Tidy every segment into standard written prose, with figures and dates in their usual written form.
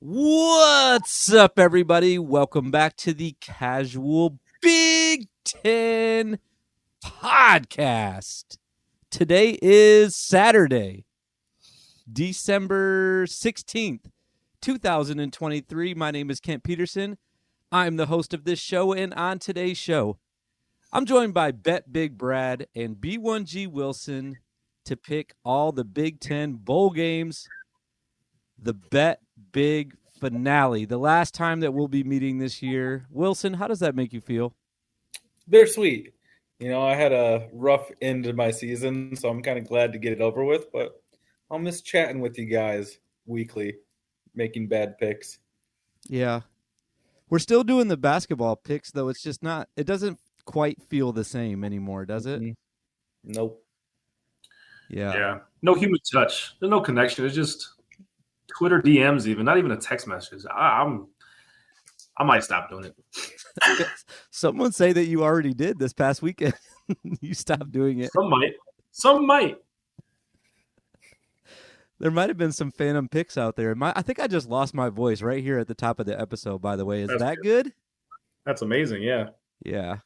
What's up, everybody? Welcome back to the Casual Big Ten Podcast. Today is Saturday, December 16th, 2023. My name is Kent Peterson. I'm the host of this show, and on today's show, I'm joined by BetB1GBrad and B1GWilson to pick all the Big Ten bowl games. The Bet Big finale, the last time that we'll be meeting this year. Wilson, how does that make you feel? Bittersweet. You know, I had a rough end to my season, so I'm kind of glad to get it over with, but I'll miss chatting with you guys weekly, making bad picks. Yeah. We're still doing the basketball picks, though. It's just not, it doesn't quite feel the same anymore, does it? Nope. Yeah. No human touch. There's no connection. It's just Twitter DMs, even not even a text message. I might stop doing it. Someone say that you already did this past weekend. You stopped doing it. Some might. There might have been some phantom picks out there. I think I just lost my voice right here at the top of the episode, by the way. Is that good? That's amazing, yeah. Yeah.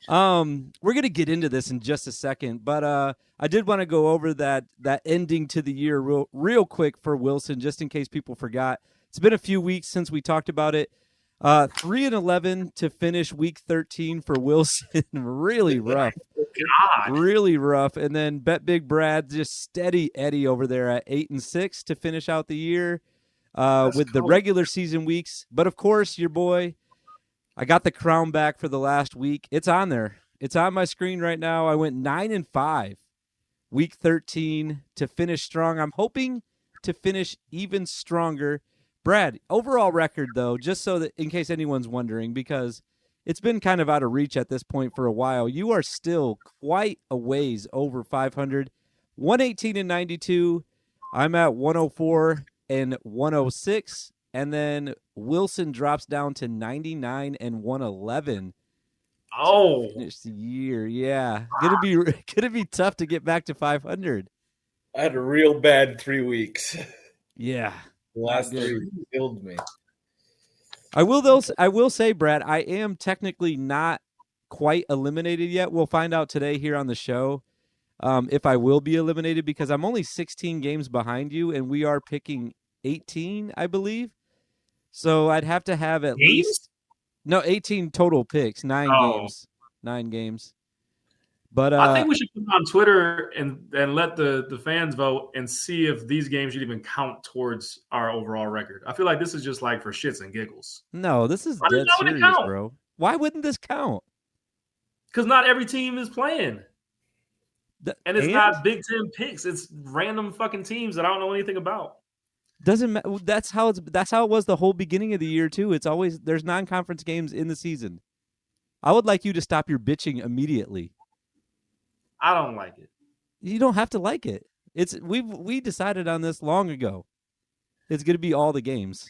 We're going to get into this in just a second, but I did want to go over that ending to the year real quick for Wilson, just in case people forgot. It's been a few weeks since we talked about it. 3-11 to finish week 13 for Wilson. Really rough. God. Really rough. And then BetB1GBrad, just steady Eddie over there at 8-6 to finish out the year with the regular season weeks. But of course, your boy, I got the crown back for the last week. It's on there. It's on my screen right now. I went 9-5, week 13 to finish strong. I'm hoping to finish even stronger. Brad, overall record, though, just so that in case anyone's wondering, because it's been kind of out of reach at this point for a while, you are still quite a ways over 500. 118-92. I'm at 104-106. And then Wilson drops down to 99-111. Oh, finish the year, yeah. Gonna be tough to get back to 500. I had a real bad 3 weeks. Yeah, The last 3 weeks killed me. I will say, Brad, I am technically not quite eliminated yet. We'll find out today here on the show if I will be eliminated, because I'm only 16 games behind you, and we are picking 18, I believe. So I'd have to have at least 18 total picks, 9 games. 9 games. But I think we should put it on Twitter and let the fans vote and see if these games should even count towards our overall record. I feel like this is just like for shits and giggles. No, this is dead serious, bro. Why wouldn't this count? Because not every team is playing. And it's not Big Ten picks. It's random fucking teams that I don't know anything about. Doesn't matter. That's how it was the whole beginning of the year too. It's always there's non-conference games in the season. I would like you to stop your bitching immediately. I don't like it. You don't have to like it. We decided on this long ago. It's going to be all the games.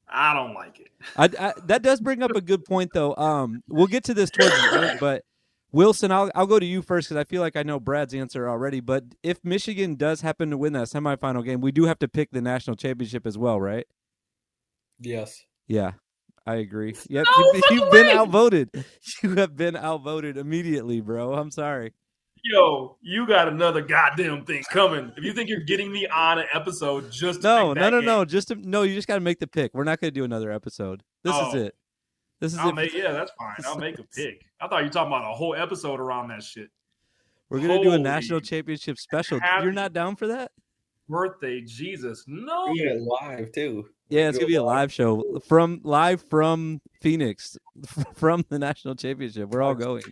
I don't like it. That does bring up a good point though. We'll get to this towards the end, but Wilson, I'll go to you first because I feel like I know Brad's answer already. But if Michigan does happen to win that semifinal game, we do have to pick the national championship as well, right? Yes. Yeah, I agree. Yep, No you've been outvoted. You have been outvoted immediately, bro. I'm sorry. Yo, you got another goddamn thing coming. If you think you're getting me on an episode just to no, game. You just got to make the pick. We're not going to do another episode. This is it. This is it. Yeah, that's fine. I'll make a pick. I thought you were talking about a whole episode around that shit. We're going to do a national championship special. You're not down for that? Birthday Jesus. No. Yeah, live too. Yeah, it's going to be a live show from Phoenix, from the national championship. We're all going.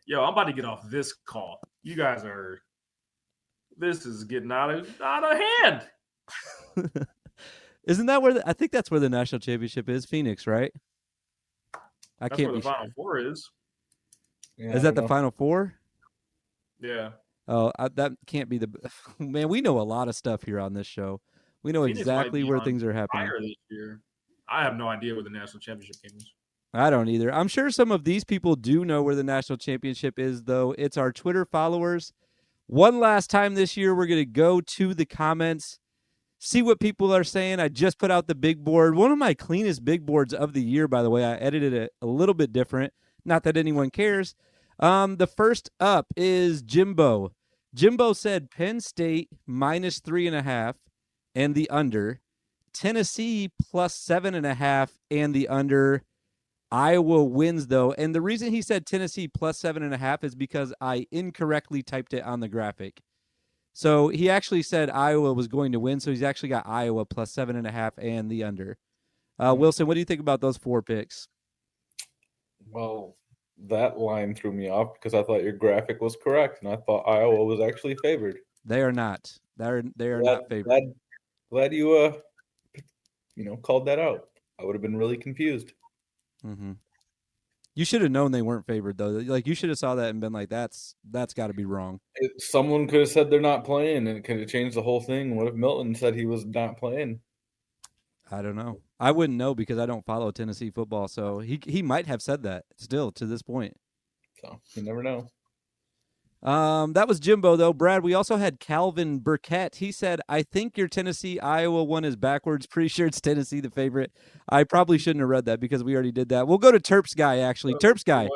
Yo, I'm about to get off this call. You guys this is getting out of hand. Isn't that I think that's where the national championship is, Phoenix, right? That's where the Final Four is. Yeah, is that the Final Four? Yeah. Oh, that can't be the – man, we know a lot of stuff here on this show. We know Phoenix exactly where things are happening. This year. I have no idea where the national championship game is. I don't either. I'm sure some of these people do know where the national championship is, though. It's our Twitter followers. One last time this year, we're going to go to the comments. see what people are saying. I just put out the big board. One of my cleanest big boards of the year, by the way. I edited it a little bit different. Not that anyone cares. The first up is Jimbo. Jimbo said Penn State minus 3.5 and the under. Tennessee plus 7.5 and the under. Iowa wins, though. And the reason he said Tennessee plus 7.5 is because I incorrectly typed it on the graphic. So he actually said Iowa was going to win, so he's actually got Iowa plus 7.5 and the under. Wilson, what do you think about those 4 picks? Well, that line threw me off because I thought your graphic was correct, and I thought Iowa was actually favored. They are not. They are not favored. Glad you called that out. I would have been really confused. Mm-hmm. You should have known they weren't favored, though. Like, you should have saw that and been like, that's got to be wrong. Someone could have said they're not playing, and it could have changed the whole thing. What if Milton said he was not playing? I don't know. I wouldn't know because I don't follow Tennessee football, so he might have said that still to this point. So you never know. That was Jimbo, though. Brad, we also had Calvin Burkett. He said, I think your Tennessee-Iowa one is backwards. Pretty sure it's Tennessee the favorite. I probably shouldn't have read that because we already did that. We'll go to Terps Guy, actually. Terps Guy.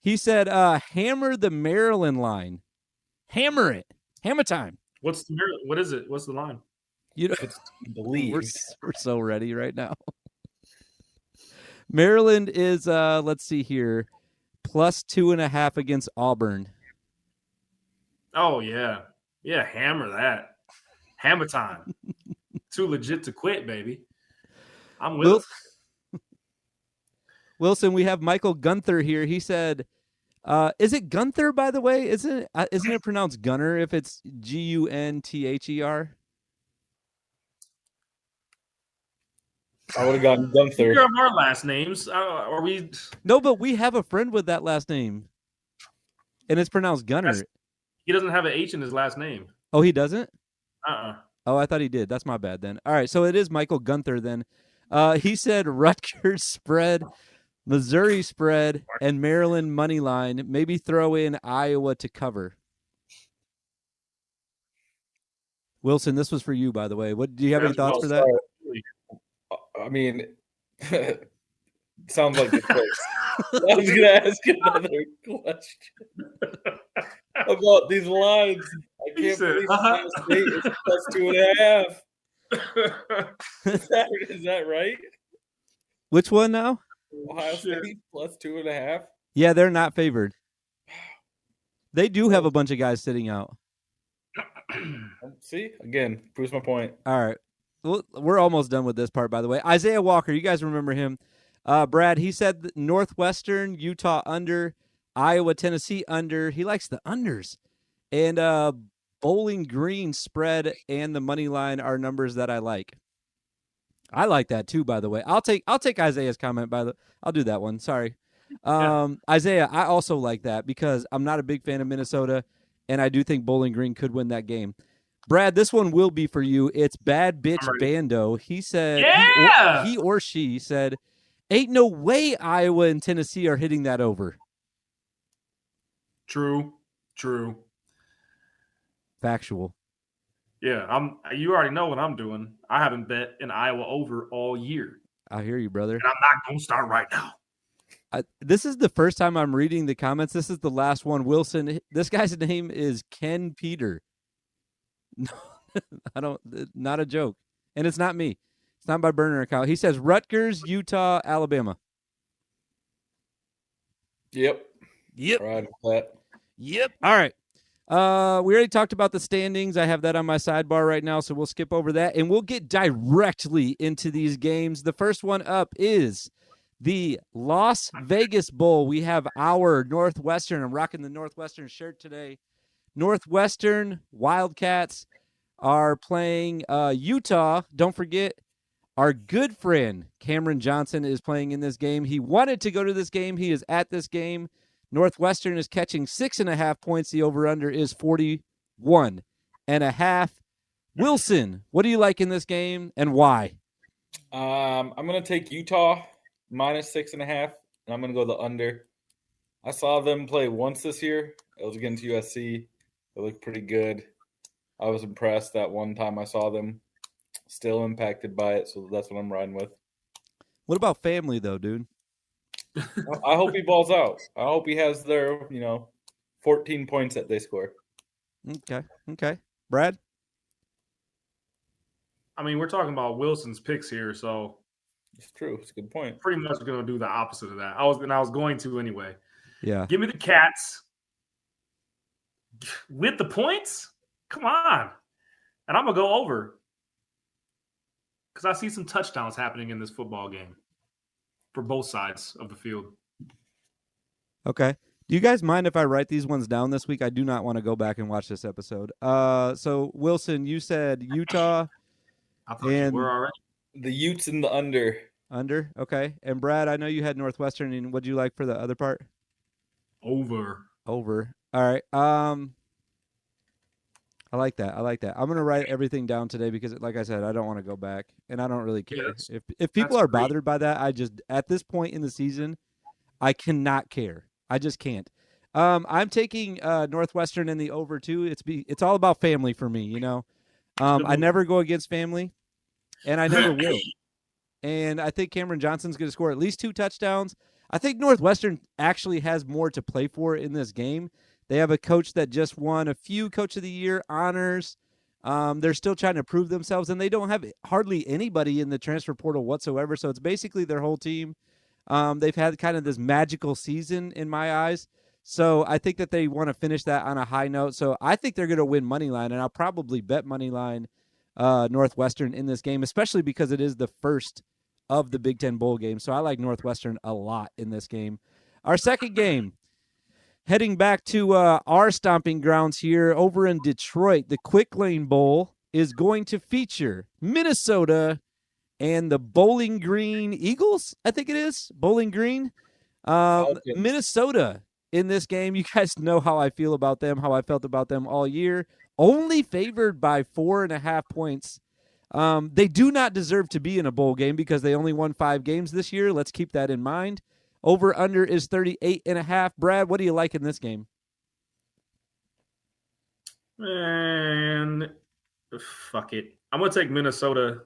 He said, hammer the Maryland line. Hammer it. Hammer time. What is it? What's the line? You know, believe we're so ready right now. Maryland is, let's see here, plus 2.5 against Auburn. Oh, yeah. Yeah, hammer that. Hammer time. Too legit to quit, baby. I'm with it. Wilson, we have Michael Gunther here. He said, is it Gunther, by the way? Isn't it pronounced Gunner if it's Gunther? I would have gotten Gunther. Neither of our last names. Are we? No, but we have a friend with that last name. And it's pronounced Gunner. He doesn't have an H in his last name. Oh, he doesn't? Uh-uh. Oh, I thought he did. That's my bad then. All right, so it is Michael Gunther then. He said Rutgers spread, Missouri spread, and Maryland money line. Maybe throw in Iowa to cover. Wilson, this was for you, by the way. What do you have any thoughts for that? I mean, sounds like the place. I was going to ask another question about these lines. I can't believe Ohio State is plus 2.5. Is that right? Which one now? Ohio State plus 2.5. Yeah, they're not favored. They do have a bunch of guys sitting out. See, again, proves my point. All right. Well, we're almost done with this part, by the way. Isaiah Walker, you guys remember him. Brad, he said Northwestern, Utah under, Iowa, Tennessee under. He likes the unders. And Bowling Green spread and the money line are numbers that I like. I like that too, by the way. I'll take Isaiah's comment. I'll do that one. Sorry. Isaiah, I also like that because I'm not a big fan of Minnesota, and I do think Bowling Green could win that game. Brad, this one will be for you. It's Bad Bitch Bando. He said, he or she said, ain't no way Iowa and Tennessee are hitting that over. True. Factual. Yeah, you already know what I'm doing. I haven't bet an Iowa over all year. I hear you, brother. And I'm not going to start right now. This is the first time I'm reading the comments. This is the last one. Wilson, this guy's name is Ken Peter. No, not a joke. And it's not me. It's not my burner account. He says Rutgers, Utah, Alabama. Yep. Right with that. Yep. All right. We already talked about the standings. I have that on my sidebar right now, so we'll skip over that, and we'll get directly into these games. The first one up is the Las Vegas Bowl. We have our Northwestern. I'm rocking the Northwestern shirt today. Northwestern Wildcats are playing Utah. Don't forget, our good friend Cameron Johnson is playing in this game. He wanted to go to this game. He is at this game. Northwestern is catching 6.5 points. The over-under is 41.5. Wilson, what do you like in this game and why? I'm going to take Utah minus 6.5, and I'm going to go the under. I saw them play once this year. It was against USC. They looked pretty good. I was impressed that one time I saw them. still impacted by it, so that's what I'm riding with. What about family, though, dude? I hope he balls out. I hope he has their, 14 points that they score. Okay. Brad? I mean, we're talking about Wilson's picks here, so it's true. It's a good point. Pretty much going to do the opposite of that. I was going to anyway. Yeah. Give me the Cats with the points. Come on, and I'm gonna go over because I see some touchdowns happening in this football game for both sides of the field. Okay. Do you guys mind if I write these ones down this week? I do not want to go back and watch this episode. So Wilson, you said Utah. I thought you were already. The Utes in the under. Under, okay. And Brad, I know you had Northwestern, and what'd you like for the other part? Over. All right. I like that. I'm gonna write everything down today because, like I said, I don't want to go back, and I don't really care. If people are bothered by that, I just at this point in the season, I cannot care. I just can't. I'm taking Northwestern in the over too. It's all about family for me, I never go against family, and I never will. And I think Cameron Johnson's going to score at least 2 touchdowns. I think Northwestern actually has more to play for in this game. They have a coach that just won a few Coach of the Year honors. They're still trying to prove themselves, and they don't have hardly anybody in the transfer portal whatsoever. So it's basically their whole team. They've had kind of this magical season in my eyes. So I think that they want to finish that on a high note. So I think they're going to win money line, and I'll probably bet money line Northwestern in this game, especially because it is the first of the Big Ten Bowl game. So I like Northwestern a lot in this game. Our second game, heading back to our stomping grounds here over in Detroit, the Quick Lane Bowl is going to feature Minnesota and the Bowling Green Eagles, I think it is. Bowling Green. Minnesota in this game. You guys know how I feel about them, how I felt about them all year. Only favored by 4.5 points. They do not deserve to be in a bowl game because they only won 5 games this year. Let's keep that in mind. Over under is 38.5. Brad, what do you like in this game? And fuck it. I'm going to take Minnesota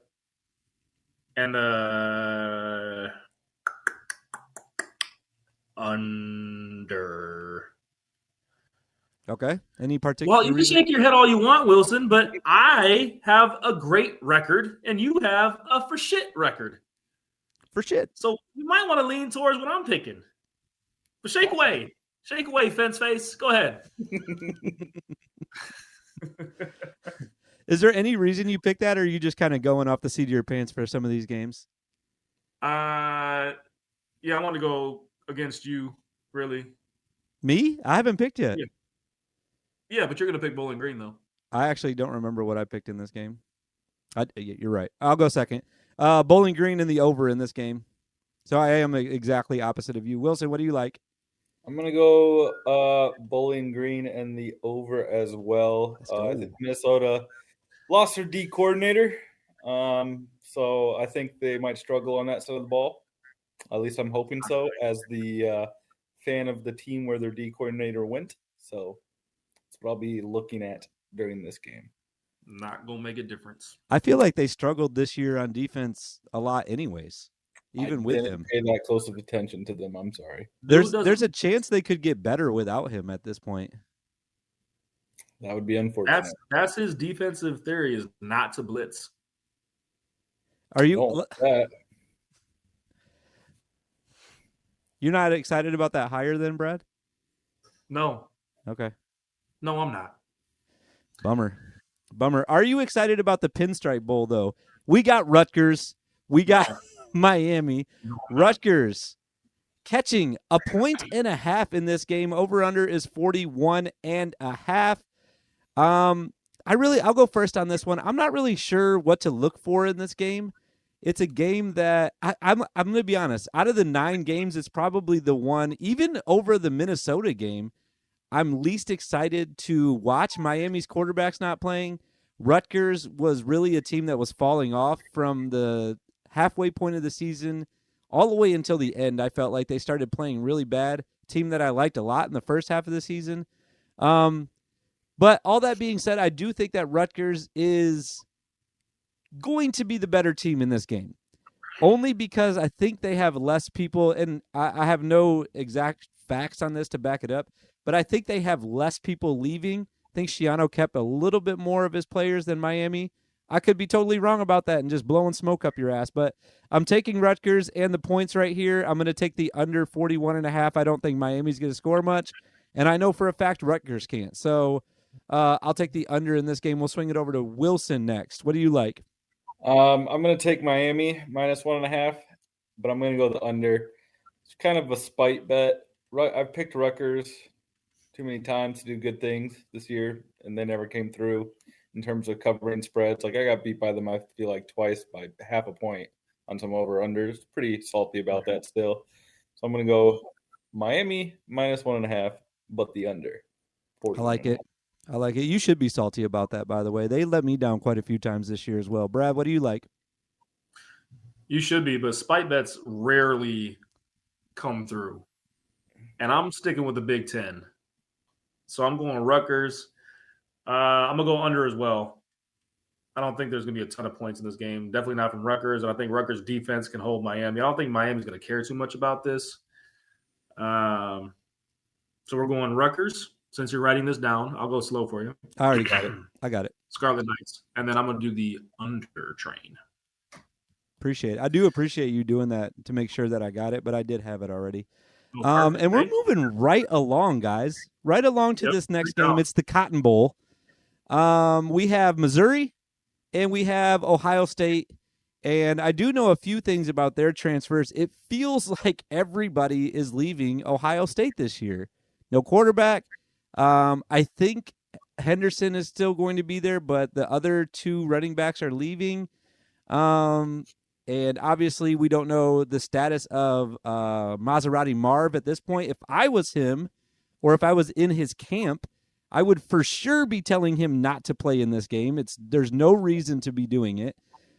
and under. Okay. Any particular Well, you can shake your head all you want, Wilson, but I have a great record and you have a for shit record. For shit. So you might want to lean towards what I'm picking. But shake away. Shake away, fence face. Go ahead. Is there any reason you picked that, or are you just kind of going off the seat of your pants for some of these games? Yeah, I want to go against you, really. Me? I haven't picked yet. Yeah, but you're going to pick Bowling Green, though. I actually don't remember what I picked in this game. You're right. I'll go second. Bowling Green in the over in this game. So I am exactly opposite of you. Wilson, what do you like? I'm going to go Bowling Green and the over as well. I think Minnesota lost their D coordinator. So I think they might struggle on that side of the ball. At least I'm hoping so, as the fan of the team where their D coordinator went. So that's what I'll be looking at during this game. Not going to make a difference. I feel like they struggled this year on defense a lot anyways, even with him. Pay that close of attention to them. I'm sorry. There's a chance they could get better without him at this point. That would be unfortunate. That's his defensive theory, is not to blitz. Are you? You're not excited about that hire then, Brad? No. Okay. No, I'm not. Bummer. Are you excited about the Pinstripe Bowl, though? We got Rutgers. We got Miami. Rutgers catching 1.5 in this game. Over-under is 41.5. I'll go first on this one. I'm not really sure what to look for in this game. It's a game that I'm going to be honest. Out of the 9 games, it's probably the one, even over the Minnesota game, I'm least excited to watch. Miami's quarterback's not playing. Rutgers was really a team that was falling off from the halfway point of the season all the way until the end. I felt like they started playing really bad. Team that I liked a lot in the first half of the season. But all that being said, I do think that Rutgers is going to be the better team in this game. Only because I think they have less people, and I have no exact facts on this to back it up, but I think they have less people leaving. I think Schiano kept a little bit more of his players than Miami. I could be totally wrong about that and just blowing smoke up your ass, but I'm taking Rutgers and the points right here. I'm going to take the under 41.5. I don't think Miami's going to score much, and I know for a fact Rutgers can't. So I'll take the under in this game. We'll swing it over to Wilson next. What do you like? I'm going to take Miami -1.5, but I'm going to go the under. It's kind of a spite bet. I've picked Rutgers too many times to do good things this year, and they never came through in terms of covering spreads. Like, I got beat by them, I feel like, twice by half a point on some over-unders. Pretty salty about that still. So I'm going to go Miami -1.5, but the under. I like it. I like it. You should be salty about that, by the way. They let me down quite a few times this year as well. Brad, what do you like? You should be, but spite bets rarely come through. And I'm sticking with the Big Ten. So I'm going Rutgers. I'm going to go under as well. I don't think there's going to be a ton of points in this game. Definitely not from Rutgers. And I think Rutgers' defense can hold Miami. I don't think Miami's going to care too much about this. So we're going Rutgers. Since you're writing this down, I'll go slow for you. I already got it. I got it. Scarlet Knights. And then I'm going to do the under train. Appreciate it. I do appreciate you doing that to make sure that I got it, but I did have it already. Perfect, and we're moving right along, guys. Right along to this next game. It's the Cotton Bowl. We have Missouri and we have Ohio State. And I do know a few things about their transfers. It feels like everybody is leaving Ohio State this year. No quarterback. I think Henderson is still going to be there, but the other two running backs are leaving. And obviously we don't know the status of Maserati Marv at this point. If I was him or if I was in his camp, I would for sure be telling him not to play in this game. There's no reason to be doing it.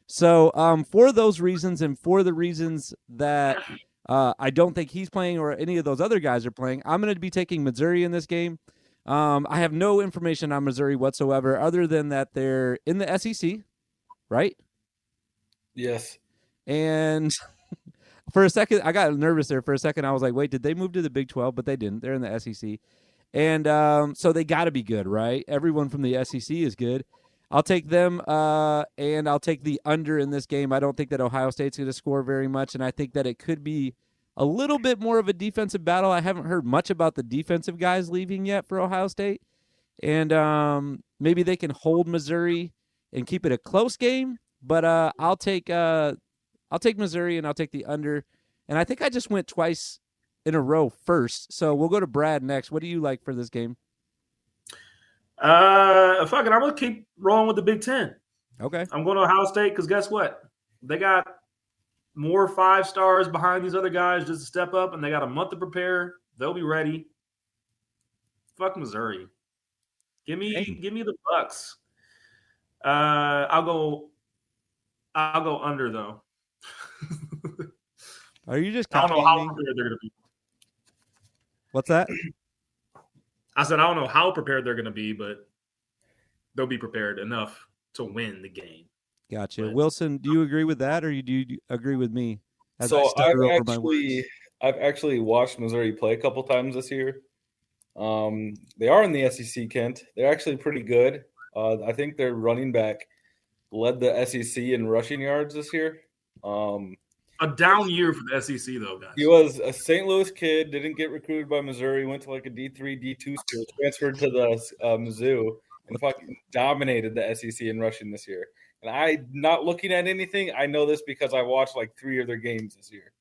So for those reasons and for the reasons that I don't think he's playing or any of those other guys are playing, I'm going to be taking Missouri in this game. I have no information on Missouri whatsoever other than that they're in the SEC, right? Yes. And for a second, I got nervous there for a second. I was like, wait, did they move to the Big 12? But they didn't. They're in the SEC. And so they got to be good, right? Everyone from the SEC is good. I'll take them, and I'll take the under in this game. I don't think that Ohio State's going to score very much, and I think that it could be a little bit more of a defensive battle. I haven't heard much about the defensive guys leaving yet for Ohio State. And maybe they can hold Missouri and keep it a close game. But I'll take Missouri, and I'll take the under. And I think I just went twice in a row first. So we'll go to Brad next. What do you like for this game? I'm going to keep rolling with the Big Ten. Okay. I'm going to Ohio State because guess what? They got more 5 stars behind these other guys just to step up, and they got a month to prepare. They'll be ready. Fuck Missouri. Give me the Bucks. I'll go under though. Are you just? I don't know how prepared they're going to be. What's that? I said I don't know how prepared they're going to be, but they'll be prepared enough to win the game. Gotcha. But, Wilson, do you agree with that, or do you agree with me? So I've actually watched Missouri play a couple times this year. They are in the SEC, Kent. They're actually pretty good. I think their running back led the SEC in rushing yards this year. A down year for the SEC, though, guys. He was a St. Louis kid, didn't get recruited by Missouri, went to like a D3, D2 school, transferred to the Mizzou, and fucking dominated the SEC in rushing this year. And I'm not looking at anything. I know this because I watched like 3 of their games this year.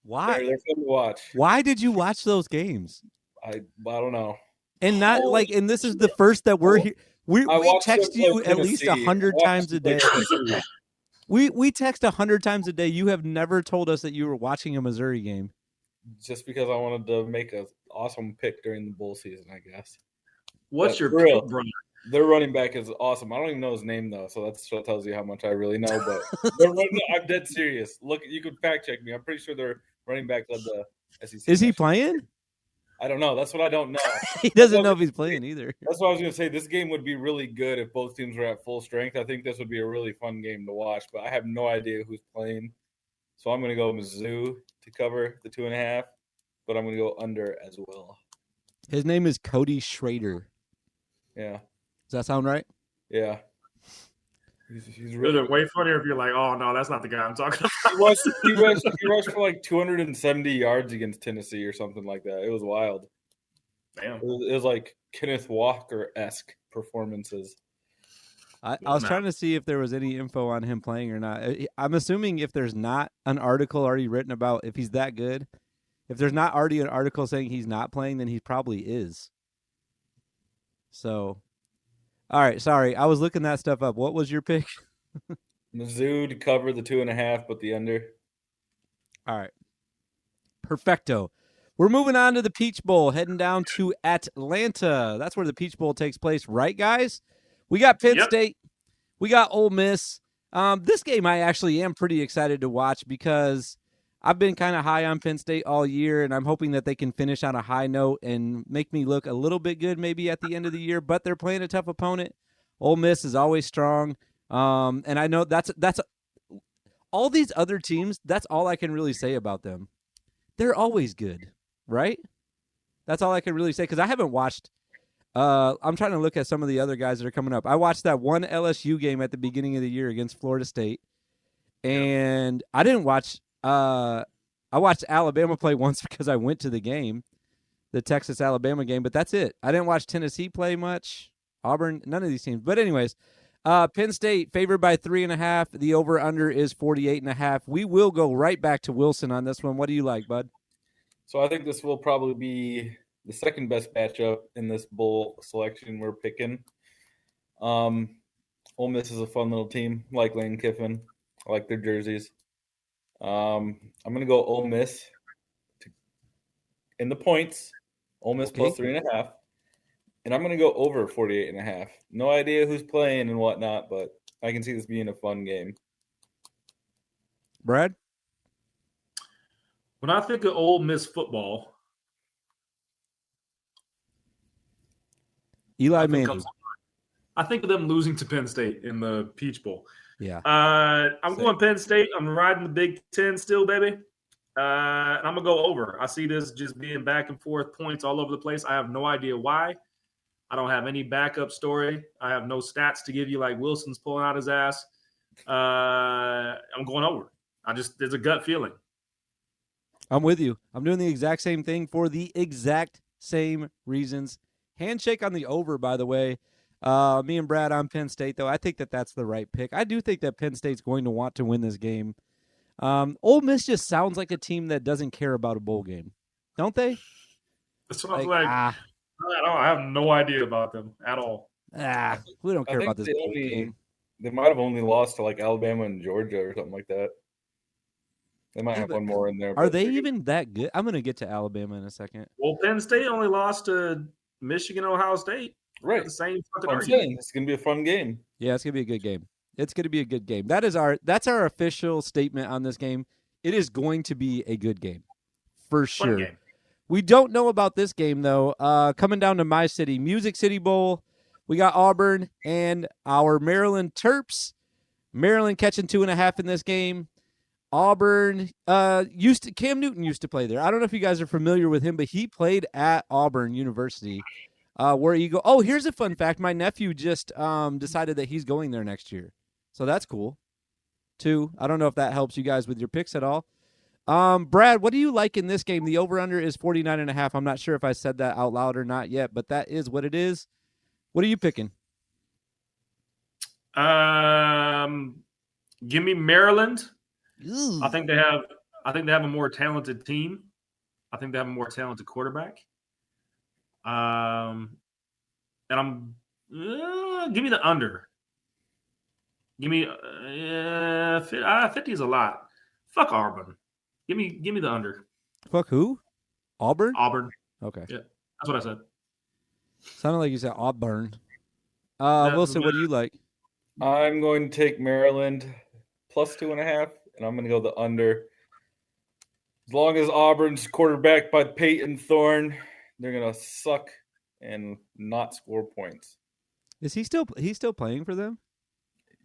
Why? They're fun to watch. Why did you watch those games? I don't know. And not and this is the first that we're here. We text you at least 100 times a day. We text 100 times a day. You have never told us that you were watching a Missouri game. Just because I wanted to make an awesome pick during the bowl season, I guess. What's your pick, brother? Their running back is awesome. I don't even know his name though, so that tells you how much I really know. But I'm dead serious. Look, you can fact check me. I'm pretty sure their running back led the SEC. Is he playing? I don't know. That's what I don't know. He doesn't know if he's playing either. That's what I was going to say. This game would be really good if both teams were at full strength. I think this would be a really fun game to watch, but I have no idea who's playing. So I'm going to go Mizzou to cover the 2.5, but I'm going to go under as well. His name is Cody Schrader. Yeah. Does that sound right? Yeah. He's really way funnier if you're like, oh, no, that's not the guy I'm talking about. He rushed for like 270 yards against Tennessee or something like that. It was wild. Damn. It was like Kenneth Walker-esque performances. I was trying to see if there was any info on him playing or not. I'm assuming if there's not an article already written about if he's that good, if there's not already an article saying he's not playing, then he probably is. So, all right, sorry. I was looking that stuff up. What was your pick? Mizzou to cover the 2.5, but the under. All right. Perfecto. We're moving on to the Peach Bowl, heading down to Atlanta. That's where the Peach Bowl takes place, right, guys? We got Penn State. We got Ole Miss. This game I actually am pretty excited to watch because I've been kind of high on Penn State all year, and I'm hoping that they can finish on a high note and make me look a little bit good maybe at the end of the year, but they're playing a tough opponent. Ole Miss is always strong, and I know that's all these other teams, that's all I can really say about them. They're always good, right? That's all I can really say because I haven't watched I'm trying to look at some of the other guys that are coming up. I watched that one LSU game at the beginning of the year against Florida State, and I didn't watch I watched Alabama play once because I went to the game, the Texas-Alabama game, but that's it. I didn't watch Tennessee play much, Auburn, none of these teams. But anyways, Penn State favored by 3.5. The over-under is 48.5. We will go right back to Wilson on this one. What do you like, bud? So I think this will probably be the second best matchup in this bowl selection we're picking. Ole Miss is a fun little team. I like Lane Kiffin. I like their jerseys. I'm going to go Ole Miss in the points. Ole Miss plus 3.5. And I'm going to go over 48.5. No idea who's playing and whatnot, but I can see this being a fun game. Brad? When I think of Ole Miss football, Eli Manning. I think of them losing to Penn State in the Peach Bowl. Yeah. I'm going Penn State. I'm riding the Big Ten still, baby. And I'm going to go over. I see this just being back and forth points all over the place. I have no idea why. I don't have any backup story. I have no stats to give you like Wilson's pulling out his ass. I'm going over. There's a gut feeling. I'm with you. I'm doing the exact same thing for the exact same reasons. Handshake on the over, by the way. Me and Brad on Penn State, though. I think that that's the right pick. I do think that Penn State's going to want to win this game. Ole Miss just sounds like a team that doesn't care about a bowl game, don't they? That's what I'm like. I have no idea about them at all. We don't care about this bowl game. They might have only lost to like Alabama and Georgia or something like that. They might have one more in there. Are they even that good? I'm going to get to Alabama in a second. Well, Penn State only lost to Michigan, Ohio State. Right. The same fucking I'm saying it's going to be a fun game. Yeah, it's going to be a good game. It's going to be a good game. That's our official statement on this game. It is going to be a good game. For sure. Game. We don't know about this game, though. Coming down to my city, Music City Bowl, we got Auburn and our Maryland Terps. Maryland catching 2.5 in this game. Auburn Cam Newton used to play there. I don't know if you guys are familiar with him, but he played at Auburn University. Where you go. Oh, here's a fun fact. My nephew just decided that he's going there next year. So that's cool, too. I don't know if that helps you guys with your picks at all. Brad, what do you like in this game? The over-under is 49.5. I'm not sure if I said that out loud or not yet, but that is what it is. What are you picking? Give me Maryland. Ooh. I think they have a more talented team. I think they have a more talented quarterback. And I'm give me the under. Give me 50 is a lot. Fuck Auburn. Give me the under. Fuck who? Auburn? Auburn. Okay. Yeah, that's what I said. Sounded like you said Auburn. Wilson, what do you like? I'm going to take Maryland plus 2.5, and I'm going to go the under. As long as Auburn's quarterbacked by Peyton Thorne, They're gonna suck and not score points. Is he still playing for them?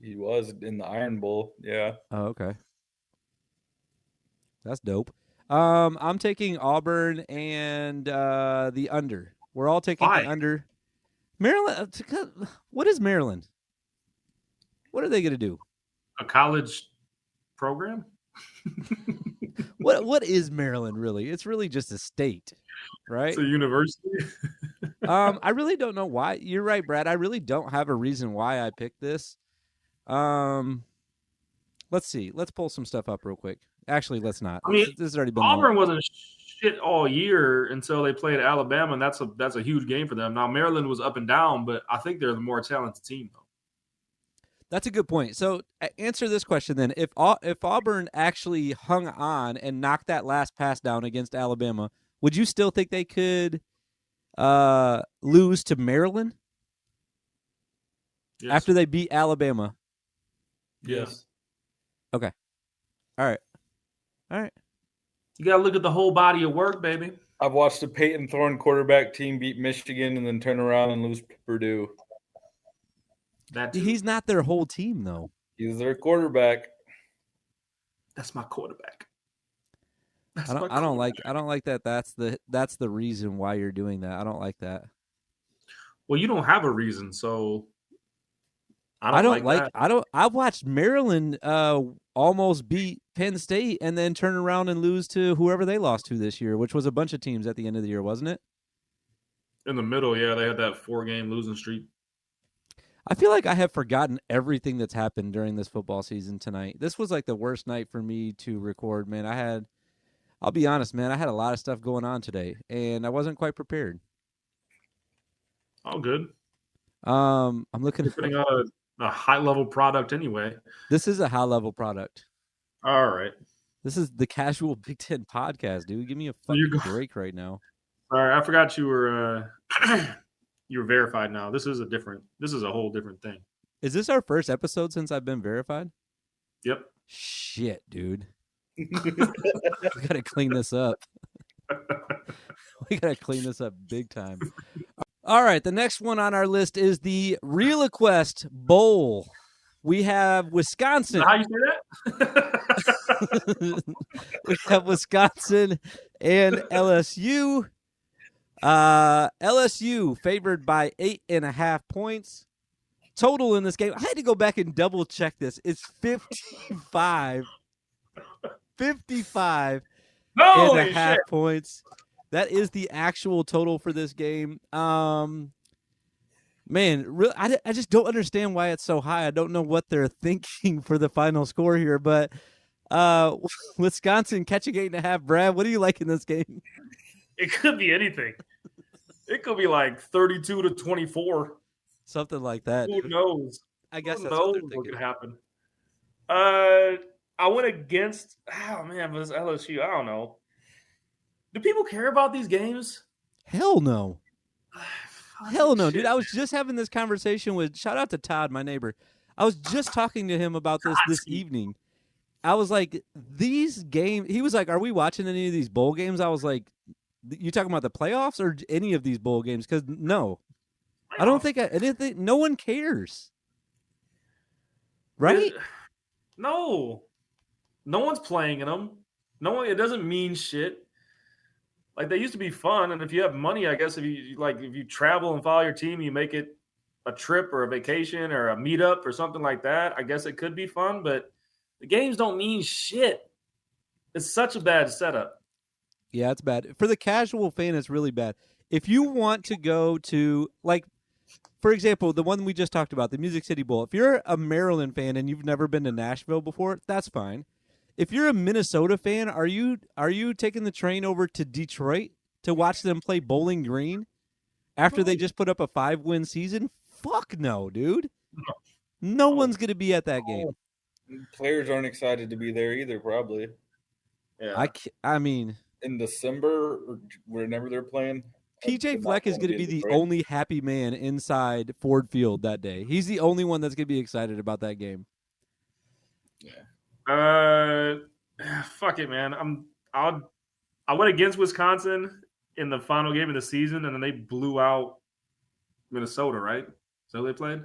He was in the Iron Bowl. Yeah. Oh, okay. That's dope. I'm taking Auburn and the under. We're all taking Why? the under. Maryland. What is Maryland? What are they going to do? A college program? What is Maryland really? It's really just a state, right? It's a university. I really don't know why. You're right, Brad. I really don't have a reason why I picked this. Let's see. Let's pull some stuff up real quick. Actually, let's not. I mean, this has already been Auburn wasn't shit all year until they played Alabama, and that's a huge game for them. Now Maryland was up and down, but I think they're the more talented team, though. That's a good point. So answer this question then. If Auburn actually hung on and knocked that last pass down against Alabama, would you still think they could lose to Maryland after they beat Alabama? Yes. Okay. All right. You got to look at the whole body of work, baby. I've watched the Peyton Thorne quarterback team beat Michigan and then turn around and lose to Purdue. He's not their whole team, though. He's their quarterback. That's my quarterback. I don't like that. That's the reason why you're doing that. I don't like that. Well, you don't have a reason, so I watched Maryland almost beat Penn State and then turn around and lose to whoever they lost to this year, which was a bunch of teams at the end of the year, wasn't it? In the middle, yeah, they had that 4-game losing streak. I feel like I have forgotten everything that's happened during this football season tonight. This was like the worst night for me to record, man. I'll be honest, man, I had a lot of stuff going on today, and I wasn't quite prepared. All good. I'm looking at putting out a high-level product anyway. This is a high-level product. All right. This is the Casual Big Ten podcast, dude. Give me a fucking break right now. Sorry, I forgot you were you're verified now. This is a whole different thing. Is this our first episode since I've been verified? Yep. Shit, dude. We gotta clean this up. We gotta clean this up big time. All right, the next one on our list is the RealQuest Bowl. We have Wisconsin. How you say that? We have Wisconsin and LSU. LSU favored by 8.5 points. Total in this game, I had to go back and double check this. It's 55. 55 and a half points. That is the actual total for this game. Man, really, I just don't understand why it's so high. I don't know what they're thinking for the final score here, but Wisconsin catching 8.5. Brad, what do you like in this game? It could be anything. It could be like 32-24. Something like that. Who knows? I guess that's what could happen. I went against. Oh man, but it's LSU. I don't know. Do people care about these games? Hell no. Hell no, dude. I was just having this conversation with. Shout out to Todd, my neighbor. I was just talking to him about this evening. I was like, these games. He was like, "Are we watching any of these bowl games?" I was like, "You talking about the playoffs or any of these bowl games?" Because no, I don't think anything. No one cares, right? No one's playing in them. No one. It doesn't mean shit. Like they used to be fun, and if you have money, I guess if you travel and follow your team, you make it a trip or a vacation or a meetup or something like that. I guess it could be fun, but the games don't mean shit. It's such a bad setup. Yeah, it's bad. For the casual fan, it's really bad. If you want to go to, like, for example, the one we just talked about, the Music City Bowl, if you're a Maryland fan and you've never been to Nashville before, that's fine. If you're a Minnesota fan, are you taking the train over to Detroit to watch them play Bowling Green after they just put up a 5-win season? Fuck no, dude. No one's going to be at that game. Players aren't excited to be there either, probably. Yeah. I mean, in December or whenever they're playing, PJ Fleck is going to be the only happy man inside Ford Field that day. He's the only one that's going to be excited about that game. Yeah. Fuck it, man. I went against Wisconsin. in the final game of the season, and then they blew out Minnesota, right? So they played.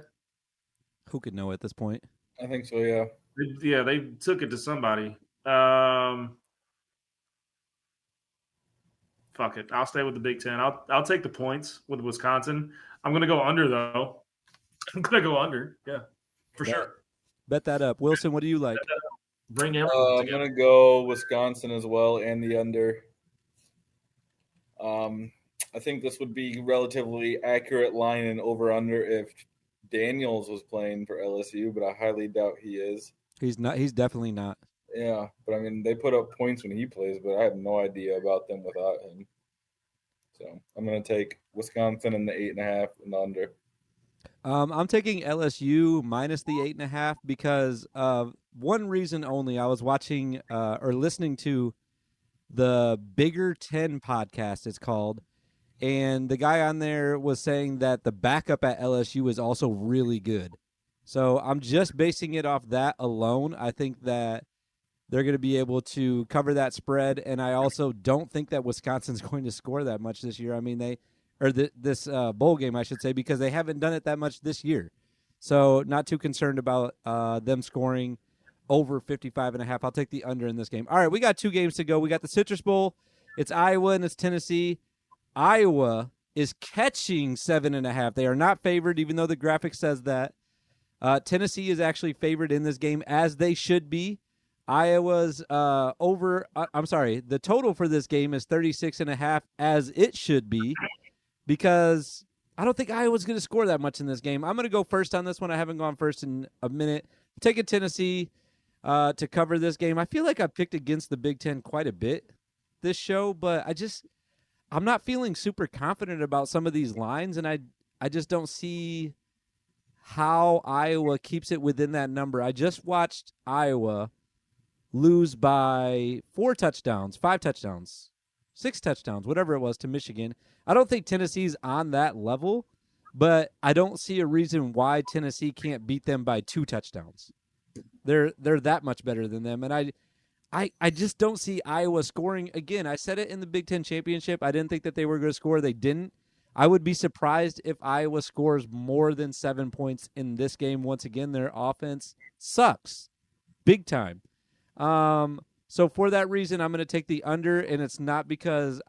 Who could know at this point? I think so. Yeah. They took it to somebody. Fuck it. I'll stay with the Big Ten. I'll take the points with Wisconsin. I'm gonna go under though. I'm gonna go under. Yeah, for sure. Bet that up. Wilson, what do you like? Bring everyone I'm gonna go Wisconsin as well and the under. I think this would be relatively accurate line and over under if Daniels was playing for LSU, but I highly doubt he is. He's not. He's definitely not. Yeah, but I mean, they put up points when he plays, but I have no idea about them without him. So I'm going to take Wisconsin in the 8.5 and the under. I'm taking LSU minus the 8.5 because of one reason only. I was watching or listening to the Bigger 10 podcast, it's called, and the guy on there was saying that the backup at LSU is also really good. So I'm just basing it off that alone. I think that they're going to be able to cover that spread, and I also don't think that Wisconsin's going to score that much this year. I mean, this bowl game, I should say, because they haven't done it that much this year. So not too concerned about them scoring over 55.5. I'll take the under in this game. All right, we got 2 games to go. We got the Citrus Bowl. It's Iowa and it's Tennessee. Iowa is catching 7.5. They are not favored, even though the graphic says that. Tennessee is actually favored in this game, as they should be. Iowa's the total for this game is 36.5, as it should be, because I don't think Iowa's going to score that much in this game. I'm going to go first on this one. I haven't gone first in a minute. I'm taking Tennessee to cover this game. I feel like I picked against the Big Ten quite a bit this show, but I'm not feeling super confident about some of these lines, and I just don't see how Iowa keeps it within that number. I just watched Iowa lose by 4 touchdowns, 5 touchdowns, 6 touchdowns, whatever it was, to Michigan. I don't think Tennessee's on that level, but I don't see a reason why Tennessee can't beat them by 2 touchdowns. They're that much better than them, and I just don't see Iowa scoring. Again, I said it in the Big Ten Championship. I didn't think that they were going to score. They didn't. I would be surprised if Iowa scores more than 7 points in this game. Once again, their offense sucks big time. So for that reason, I'm going to take the under, and it's not because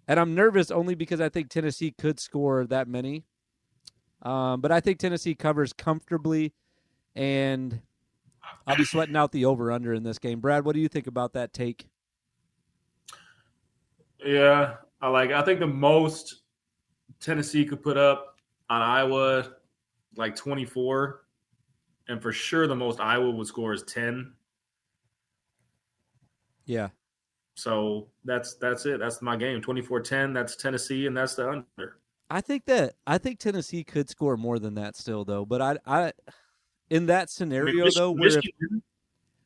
I'm nervous only because I think Tennessee could score that many. But I think Tennessee covers comfortably, and I'll be sweating out the over-under in this game. Brad, what do you think about that take? Yeah, I think the most Tennessee could put up on Iowa, like 24, and for sure the most Iowa would score is 10. Yeah. So that's it. That's my game. 24-10. That's Tennessee, and that's the under. I think Tennessee could score more than that still, though. But I in that scenario,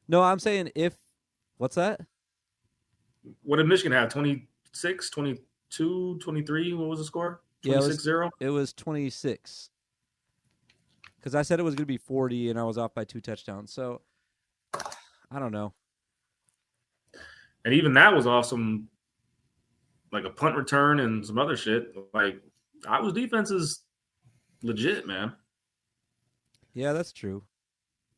no, I'm saying if what's that? What did Michigan have? 26, 22, 23? What was the score? 26-0? It was 26. Because I said it was going to be 40, and I was off by 2 touchdowns. So I don't know. And even that was off some, like a punt return and some other shit. Like, Iowa's defense is legit, man. Yeah, that's true.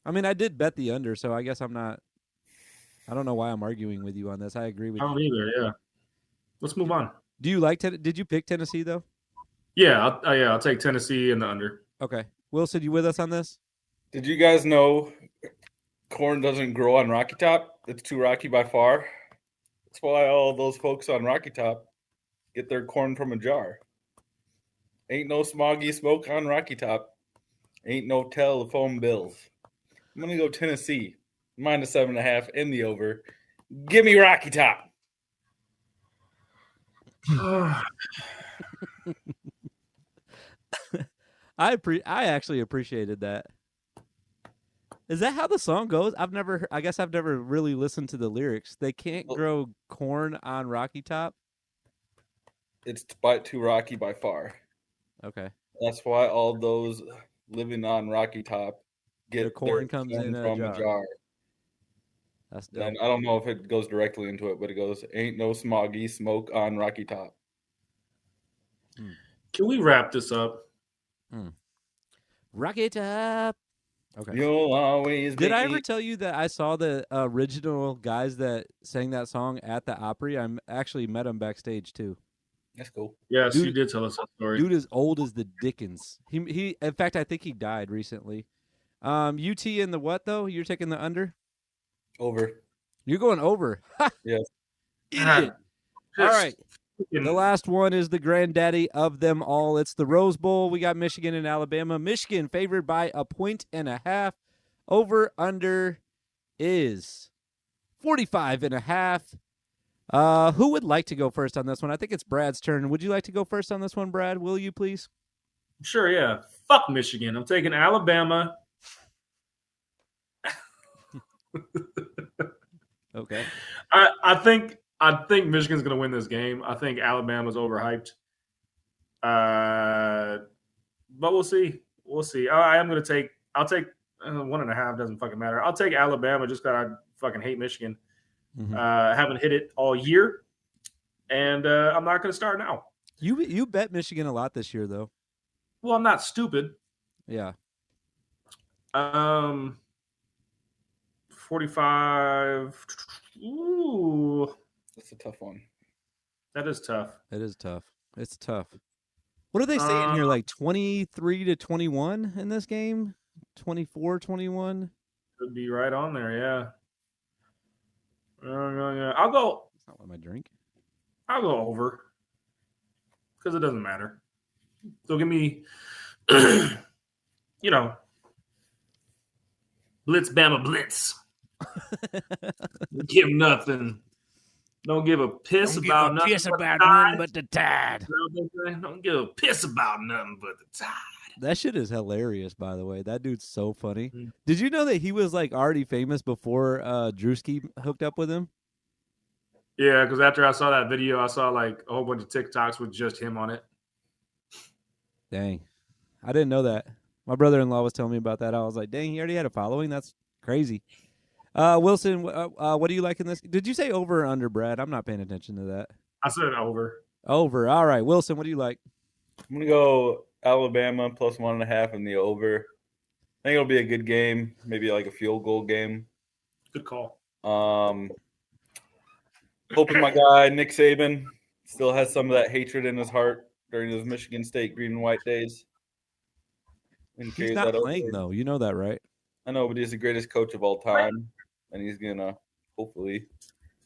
I mean, I did bet the under, so I guess I don't know why I'm arguing with you on this. I agree with you. I don't either, yeah. Let's move on. Do you like did you pick Tennessee, though? Yeah, I'll take Tennessee and the under. Okay. Wilson, you with us on this? Did you guys know corn doesn't grow on Rocky Top? It's too rocky by far. That's why all those folks on Rocky Top get their corn from a jar. Ain't no smoggy smoke on Rocky Top. Ain't no telephone bills. I'm going to go Tennessee. Minus 7.5 in the over. Give me Rocky Top. I actually appreciated that. Is that how the song goes? I guess I've never really listened to the lyrics. They can't grow corn on Rocky Top. It's too rocky by far. Okay. That's why all those living on Rocky Top get their corn comes in a jar. That's dope. And I don't know if it goes directly into it, but it goes, ain't no smoggy smoke on Rocky Top. Can we wrap this up? Rock it up. Okay. You'll always Did be. I ever tell you that I saw the original guys that sang that song at the Opry? I actually met them backstage too. That's cool. Yes, you did tell us that story. Dude is old as the Dickens. He in fact, I think he died recently. UT in the what though? You're taking the under? Over. You're going over. Yes. Idiot. All right. The last one is the granddaddy of them all. It's the Rose Bowl. We got Michigan and Alabama. Michigan favored by 1.5. Over under is 45.5. Who would like to go first on this one? I think it's Brad's turn. Would you like to go first on this one, Brad? Will you please? Sure, yeah. Fuck Michigan. I'm taking Alabama. Okay. I think Michigan's going to win this game. I think Alabama's overhyped. But we'll see. We'll see. I'll take 1.5. Doesn't fucking matter. I'll take Alabama just because I fucking hate Michigan. Mm-hmm. Haven't hit it all year. And I'm not going to start now. You bet Michigan a lot this year, though. Well, I'm not stupid. Yeah. 45. Ooh. That's a tough one. That is tough. It is tough. It's tough. What are they saying here? Like 23-21 in this game? 24-21? Could be right on there, yeah. I'll go. That's not what I drink. I'll go over. Because it doesn't matter. So give me, Blitz, Bama, Blitz. Give nothing. Don't give a piss about nothing. But the Tide. Don't give a piss about nothing but the Tide. That shit is hilarious, by the way. That dude's so funny. Did you know that he was like already famous before Drewski hooked up with him? Yeah, because after I saw that video, I saw like a whole bunch of TikToks with just him on it. Dang. I didn't know that. My brother-in-law was telling me about that. I was like, dang, he already had a following? That's crazy. Wilson, what do you like in this? Did you say over or under, Brad? I'm not paying attention to that. I said over. Over. All right. Wilson, what do you like? I'm going to go Alabama plus 1.5 in the over. I think it'll be a good game. Maybe like a field goal game. Good call. Hoping my guy, Nick Saban, still has some of that hatred in his heart during those Michigan State green and white days. He's not playing, though. You know that, right? I know, but he's the greatest coach of all time. And he's going to hopefully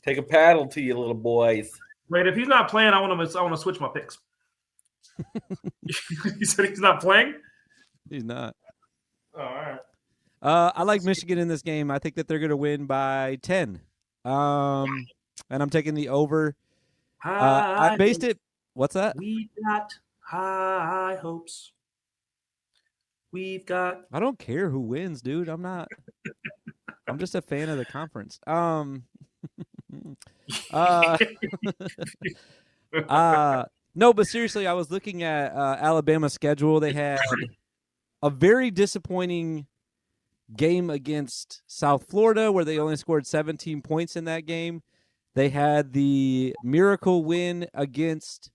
take a paddle to you, little boys. Wait, if he's not playing, I want to switch my picks. You said he's not playing? He's not. Oh, all right. I like Michigan in this game. I think that they're going to win by 10. And I'm taking the over. I based it. What's that? We got high hopes. We've got. I don't care who wins, dude. I'm not. I'm just a fan of the conference. No, but seriously, I was looking at Alabama's schedule. They had a very disappointing game against South Florida where they only scored 17 points in that game. They had the miracle win against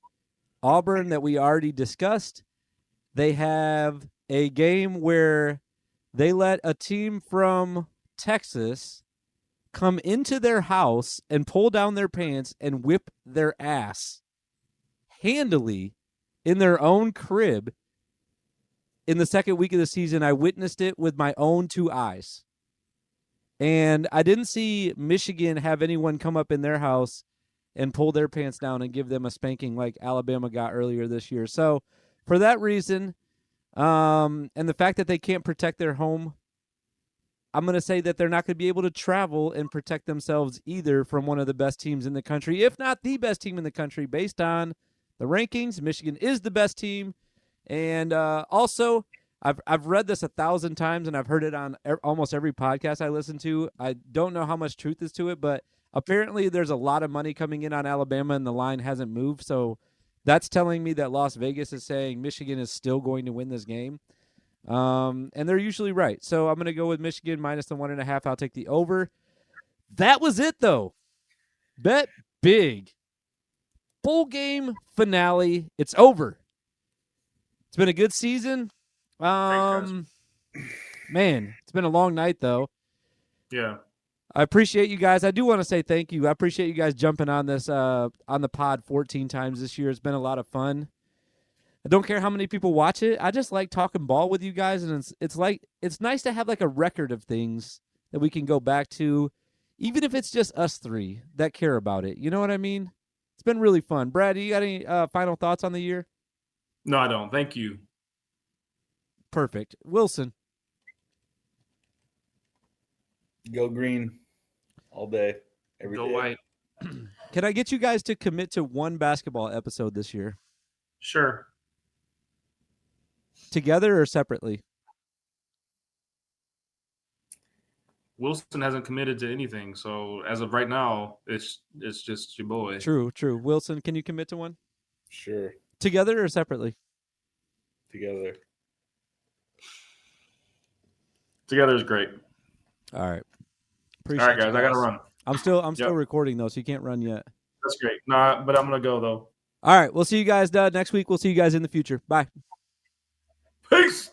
Auburn that we already discussed. They have a game where they let a team from Texas come into their house and pull down their pants and whip their ass handily in their own crib in the second week of the season. I witnessed it with my own two eyes. And I didn't see Michigan have anyone come up in their house and pull their pants down and give them a spanking like Alabama got earlier this year. So for that reason, and the fact that they can't protect their home, I'm going to say that they're not going to be able to travel and protect themselves either from one of the best teams in the country, if not the best team in the country. Based on the rankings, Michigan is the best team. And also, I've read this 1,000 times, and I've heard it on almost every podcast I listen to. I don't know how much truth is to it, but apparently there's a lot of money coming in on Alabama, and the line hasn't moved. So that's telling me that Las Vegas is saying Michigan is still going to win this game. And they're usually right. So I'm going to go with Michigan minus the 1.5. I'll take the over. That was it, though. Bet big. Bowl game finale. It's over. It's been a good season. Man, it's been a long night though. Yeah. I appreciate you guys. I do want to say thank you. I appreciate you guys jumping on this on the pod 14 times this year. It's been a lot of fun. I don't care how many people watch it. I just like talking ball with you guys, and it's nice to have like a record of things that we can go back to, even if it's just us three that care about it. You know what I mean? It's been really fun. Brad, do you got any final thoughts on the year? No, I don't. Thank you. Perfect. Wilson. Go green all day, every Go day. white. Can I get you guys to commit to one basketball episode this year? Sure. Together or separately? Wilson hasn't committed to anything, so as of right now, it's just your boy. True. Wilson, can you commit to one? Sure. Together or separately? Together. Together is great. All right. All right, guys, I gotta run. I'm still recording though, so you can't run yet. That's great. Nah, but I'm gonna go though. All right, we'll see you guys next week. We'll see you guys in the future. Bye. Peace.